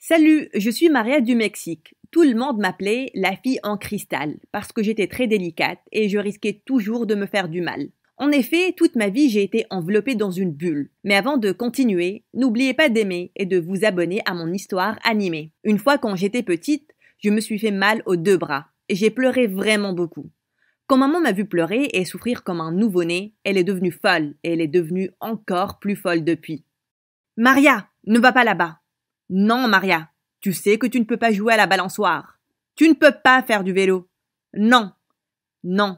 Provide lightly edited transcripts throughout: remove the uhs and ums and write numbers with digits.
Salut, je suis Maria du Mexique. Tout le monde m'appelait la fille en cristal parce que j'étais très délicate et je risquais toujours de me faire du mal. En effet, toute ma vie, j'ai été enveloppée dans une bulle. Mais avant de continuer, n'oubliez pas d'aimer et de vous abonner à mon histoire animée. Une fois quand j'étais petite, je me suis fait mal aux 2 bras et j'ai pleuré vraiment beaucoup. Quand maman m'a vu pleurer et souffrir comme un nouveau-né, elle est devenue folle et elle est devenue encore plus folle depuis. Maria, ne va pas là-bas. Non, Maria, tu sais que tu ne peux pas jouer à la balançoire. Tu ne peux pas faire du vélo. Non, non,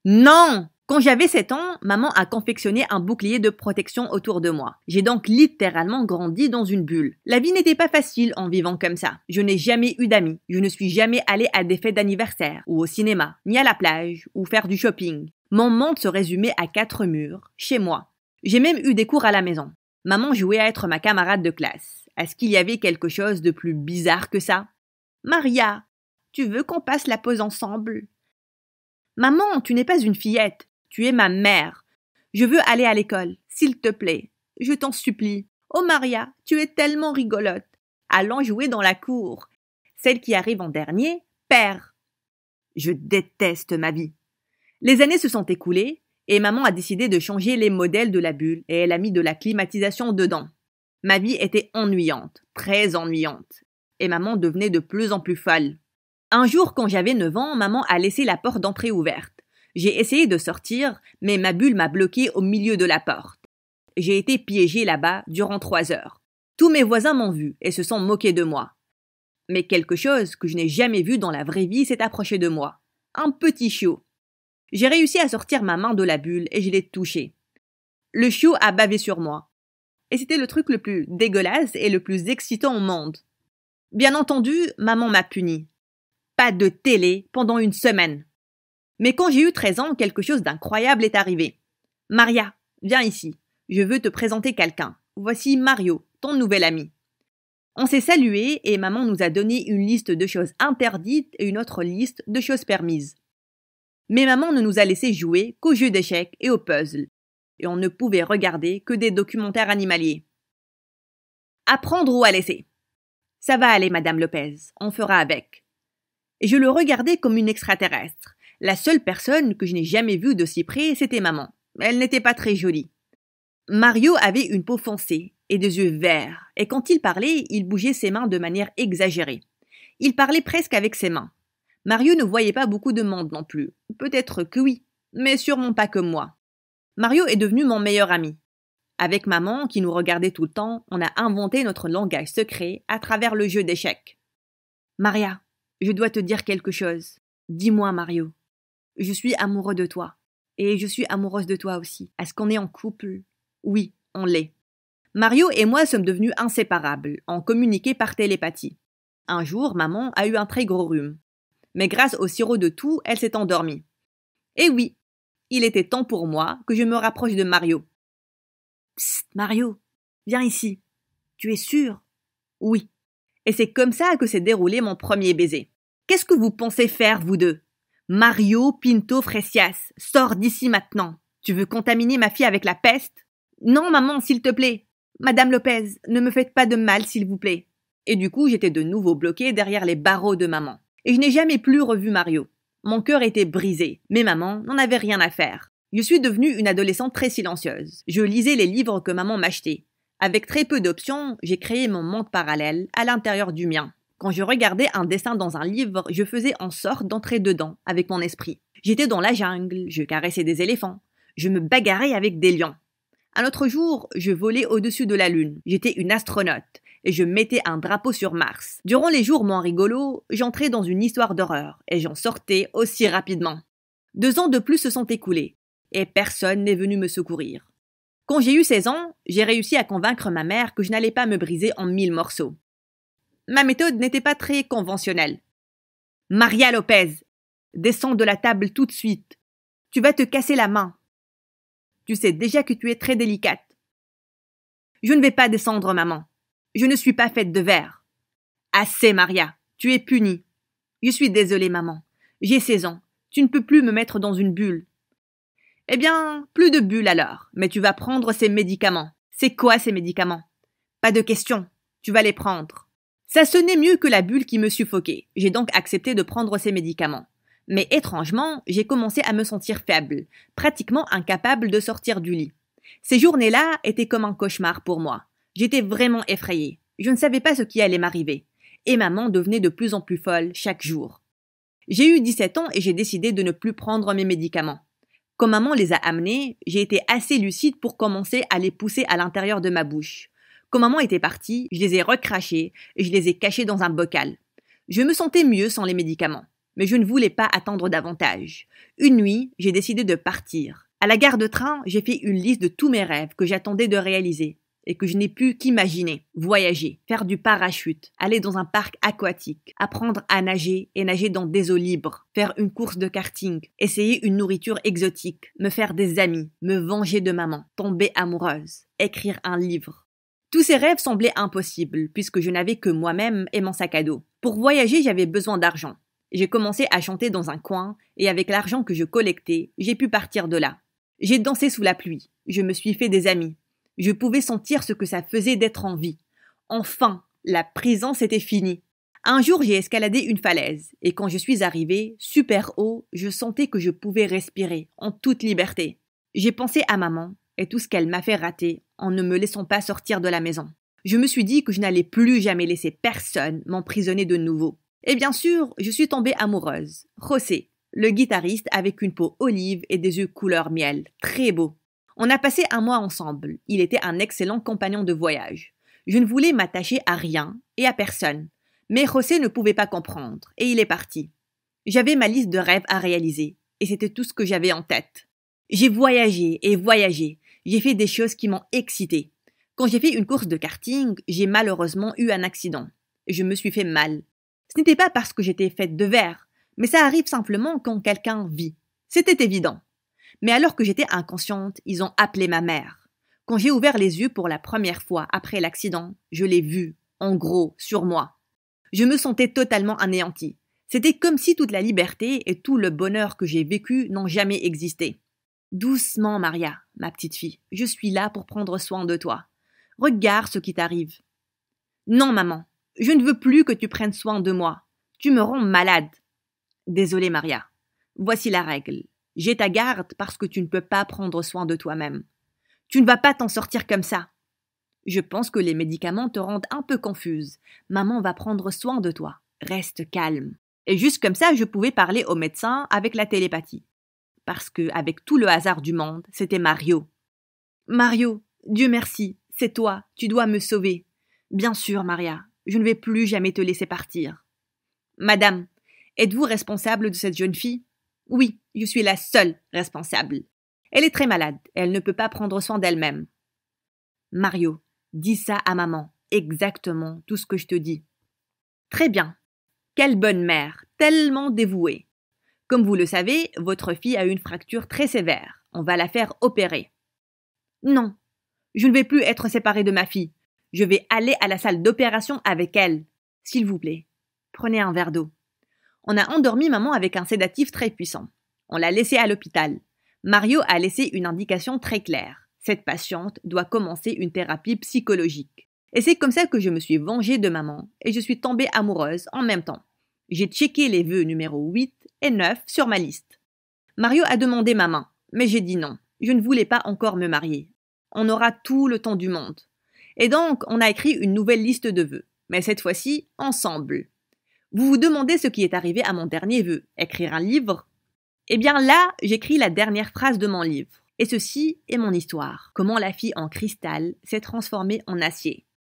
non! Quand j'avais 7 ans, maman a confectionné un bouclier de protection autour de moi. J'ai donc littéralement grandi dans une bulle. La vie n'était pas facile en vivant comme ça. Je n'ai jamais eu d'amis. Je ne suis jamais allée à des fêtes d'anniversaire, ou au cinéma, ni à la plage, ou faire du shopping. Mon monde se résumait à 4 murs, chez moi. J'ai même eu des cours à la maison. Maman jouait à être ma camarade de classe. Est-ce qu'il y avait quelque chose de plus bizarre que ça? Maria, tu veux qu'on passe la pause ensemble? Maman, tu n'es pas une fillette. Tu es ma mère. Je veux aller à l'école, s'il te plaît. Je t'en supplie. Oh Maria, tu es tellement rigolote. Allons jouer dans la cour. Celle qui arrive en dernier perd. Je déteste ma vie. Les années se sont écoulées et maman a décidé de changer les modèles de la bulle et elle a mis de la climatisation dedans. Ma vie était ennuyante, très ennuyante. Et maman devenait de plus en plus folle. Un jour, quand j'avais 9 ans, maman a laissé la porte d'entrée ouverte. J'ai essayé de sortir, mais ma bulle m'a bloqué au milieu de la porte. J'ai été piégée là-bas durant 3 heures. Tous mes voisins m'ont vu et se sont moqués de moi. Mais quelque chose que je n'ai jamais vu dans la vraie vie s'est approché de moi. Un petit chiot. J'ai réussi à sortir ma main de la bulle et je l'ai touché. Le chiot a bavé sur moi. Et c'était le truc le plus dégueulasse et le plus excitant au monde. Bien entendu, maman m'a puni. Pas de télé pendant 1 semaine. Mais quand j'ai eu 13 ans, quelque chose d'incroyable est arrivé. Maria, viens ici. Je veux te présenter quelqu'un. Voici Mario, ton nouvel ami. On s'est salué et maman nous a donné une liste de choses interdites et une autre liste de choses permises. Mais maman ne nous a laissé jouer qu'aux jeux d'échecs et aux puzzles. Et on ne pouvait regarder que des documentaires animaliers. Apprendre ou à laisser. Ça va aller, Madame Lopez, on fera avec. Et je le regardais comme une extraterrestre. La seule personne que je n'ai jamais vue de si près, c'était maman. Elle n'était pas très jolie. Mario avait une peau foncée et des yeux verts, et quand il parlait, il bougeait ses mains de manière exagérée. Il parlait presque avec ses mains. Mario ne voyait pas beaucoup de monde non plus. Peut-être que oui, mais sûrement pas comme moi. Mario est devenu mon meilleur ami. Avec maman, qui nous regardait tout le temps, on a inventé notre langage secret à travers le jeu d'échecs. Maria, je dois te dire quelque chose. Dis-moi, Mario. Je suis amoureux de toi. Et je suis amoureuse de toi aussi. Est-ce qu'on est en couple? Oui, on l'est. Mario et moi sommes devenus inséparables. On communiquait par télépathie. Un jour, maman a eu un très gros rhume. Mais grâce au sirop de tout, elle s'est endormie. Et oui, il était temps pour moi que je me rapproche de Mario. Psst, Mario, viens ici. Tu es sûr? Oui. Et c'est comme ça que s'est déroulé mon premier baiser. Qu'est-ce que vous pensez faire, vous deux? Mario Pinto Fresias, sors d'ici maintenant. Tu veux contaminer ma fille avec la peste? Non, maman, s'il te plaît. Madame Lopez, ne me faites pas de mal, s'il vous plaît. Et du coup, j'étais de nouveau bloquée derrière les barreaux de maman. Et je n'ai jamais plus revu Mario. Mon cœur était brisé, mais maman n'en avait rien à faire. Je suis devenue une adolescente très silencieuse. Je lisais les livres que maman m'achetait. Avec très peu d'options, j'ai créé mon monde parallèle à l'intérieur du mien. Quand je regardais un dessin dans un livre, je faisais en sorte d'entrer dedans avec mon esprit. J'étais dans la jungle, je caressais des éléphants, je me bagarrais avec des lions. Un autre jour, je volais au-dessus de la lune. J'étais une astronaute et je mettais un drapeau sur Mars. Durant les jours moins rigolos, j'entrais dans une histoire d'horreur et j'en sortais aussi rapidement. 2 ans de plus se sont écoulés et personne n'est venu me secourir. Quand j'ai eu 16 ans, j'ai réussi à convaincre ma mère que je n'allais pas me briser en 1000 morceaux. Ma méthode n'était pas très conventionnelle. Maria Lopez, descends de la table tout de suite. Tu vas te casser la main. Tu sais déjà que tu es très délicate. Je ne vais pas descendre, maman. Je ne suis pas faite de verre. Assez, Maria. Tu es punie. Je suis désolée, maman. J'ai 16 ans. Tu ne peux plus me mettre dans une bulle. Eh bien, plus de bulle alors. Mais tu vas prendre ces médicaments. C'est quoi ces médicaments? Pas de question. Tu vas les prendre. Ça sonnait mieux que la bulle qui me suffoquait. J'ai donc accepté de prendre ces médicaments. Mais étrangement, j'ai commencé à me sentir faible, pratiquement incapable de sortir du lit. Ces journées-là étaient comme un cauchemar pour moi. J'étais vraiment effrayée. Je ne savais pas ce qui allait m'arriver. Et maman devenait de plus en plus folle chaque jour. J'ai eu 17 ans et j'ai décidé de ne plus prendre mes médicaments. Quand maman les a amenés, j'ai été assez lucide pour commencer à les pousser à l'intérieur de ma bouche. Quand maman était partie, je les ai recrachés et je les ai cachés dans un bocal. Je me sentais mieux sans les médicaments, mais je ne voulais pas attendre davantage. Une nuit, j'ai décidé de partir. À la gare de train, j'ai fait une liste de tous mes rêves que j'attendais de réaliser et que je n'ai pu qu'imaginer. Voyager, faire du parachute, aller dans un parc aquatique, apprendre à nager et nager dans des eaux libres, faire une course de karting, essayer une nourriture exotique, me faire des amis, me venger de maman, tomber amoureuse, écrire un livre. Tous ces rêves semblaient impossibles puisque je n'avais que moi-même et mon sac à dos. Pour voyager, j'avais besoin d'argent. J'ai commencé à chanter dans un coin et avec l'argent que je collectais, j'ai pu partir de là. J'ai dansé sous la pluie, je me suis fait des amis. Je pouvais sentir ce que ça faisait d'être en vie. Enfin, la prison c'était fini. Un jour, j'ai escaladé une falaise et quand je suis arrivée, super haut, je sentais que je pouvais respirer en toute liberté. J'ai pensé à maman et tout ce qu'elle m'a fait rater en ne me laissant pas sortir de la maison. Je me suis dit que je n'allais plus jamais laisser personne m'emprisonner de nouveau. Et bien sûr, je suis tombée amoureuse. José, le guitariste avec une peau olive et des yeux couleur miel, très beau. On a passé un mois ensemble. Il était un excellent compagnon de voyage. Je ne voulais m'attacher à rien et à personne. Mais José ne pouvait pas comprendre et il est parti. J'avais ma liste de rêves à réaliser et c'était tout ce que j'avais en tête. J'ai voyagé et voyagé. J'ai fait des choses qui m'ont excitée. Quand j'ai fait une course de karting, j'ai malheureusement eu un accident. Je me suis fait mal. Ce n'était pas parce que j'étais faite de verre, mais ça arrive simplement quand quelqu'un vit. C'était évident. Mais alors que j'étais inconsciente, ils ont appelé ma mère. Quand j'ai ouvert les yeux pour la première fois après l'accident, je l'ai vue, en gros, sur moi. Je me sentais totalement anéantie. C'était comme si toute la liberté et tout le bonheur que j'ai vécu n'ont jamais existé. Doucement, Maria, ma petite fille, je suis là pour prendre soin de toi. Regarde ce qui t'arrive. Non, maman, je ne veux plus que tu prennes soin de moi. Tu me rends malade. Désolée, Maria. Voici la règle. J'ai ta garde parce que tu ne peux pas prendre soin de toi-même. Tu ne vas pas t'en sortir comme ça. Je pense que les médicaments te rendent un peu confuse. Maman va prendre soin de toi. Reste calme. Et juste comme ça, je pouvais parler au médecin avec la télépathie. Parce que, avec tout le hasard du monde, c'était Mario. Mario, Dieu merci, c'est toi, tu dois me sauver. Bien sûr, Maria, je ne vais plus jamais te laisser partir. Madame, êtes-vous responsable de cette jeune fille? Oui, je suis la seule responsable. Elle est très malade, elle ne peut pas prendre soin d'elle-même. Mario, dis ça à maman, exactement tout ce que je te dis. Très bien. Quelle bonne mère, tellement dévouée. Comme vous le savez, votre fille a une fracture très sévère. On va la faire opérer. Non, je ne vais plus être séparée de ma fille. Je vais aller à la salle d'opération avec elle. S'il vous plaît, prenez un verre d'eau. On a endormi maman avec un sédatif très puissant. On l'a laissée à l'hôpital. Mario a laissé une indication très claire. Cette patiente doit commencer une thérapie psychologique. Et c'est comme ça que je me suis vengée de maman et je suis tombée amoureuse en même temps. J'ai checké les vœux numéro 8 et 9 sur ma liste. Mario a demandé ma main, mais j'ai dit non. Je ne voulais pas encore me marier. On aura tout le temps du monde. Et donc, on a écrit une nouvelle liste de vœux, mais cette fois-ci, ensemble. Vous vous demandez ce qui est arrivé à mon dernier vœu, écrire un livre? Eh bien là, j'écris la dernière phrase de mon livre. Et ceci est mon histoire. Comment la fille en cristal s'est transformée en acier.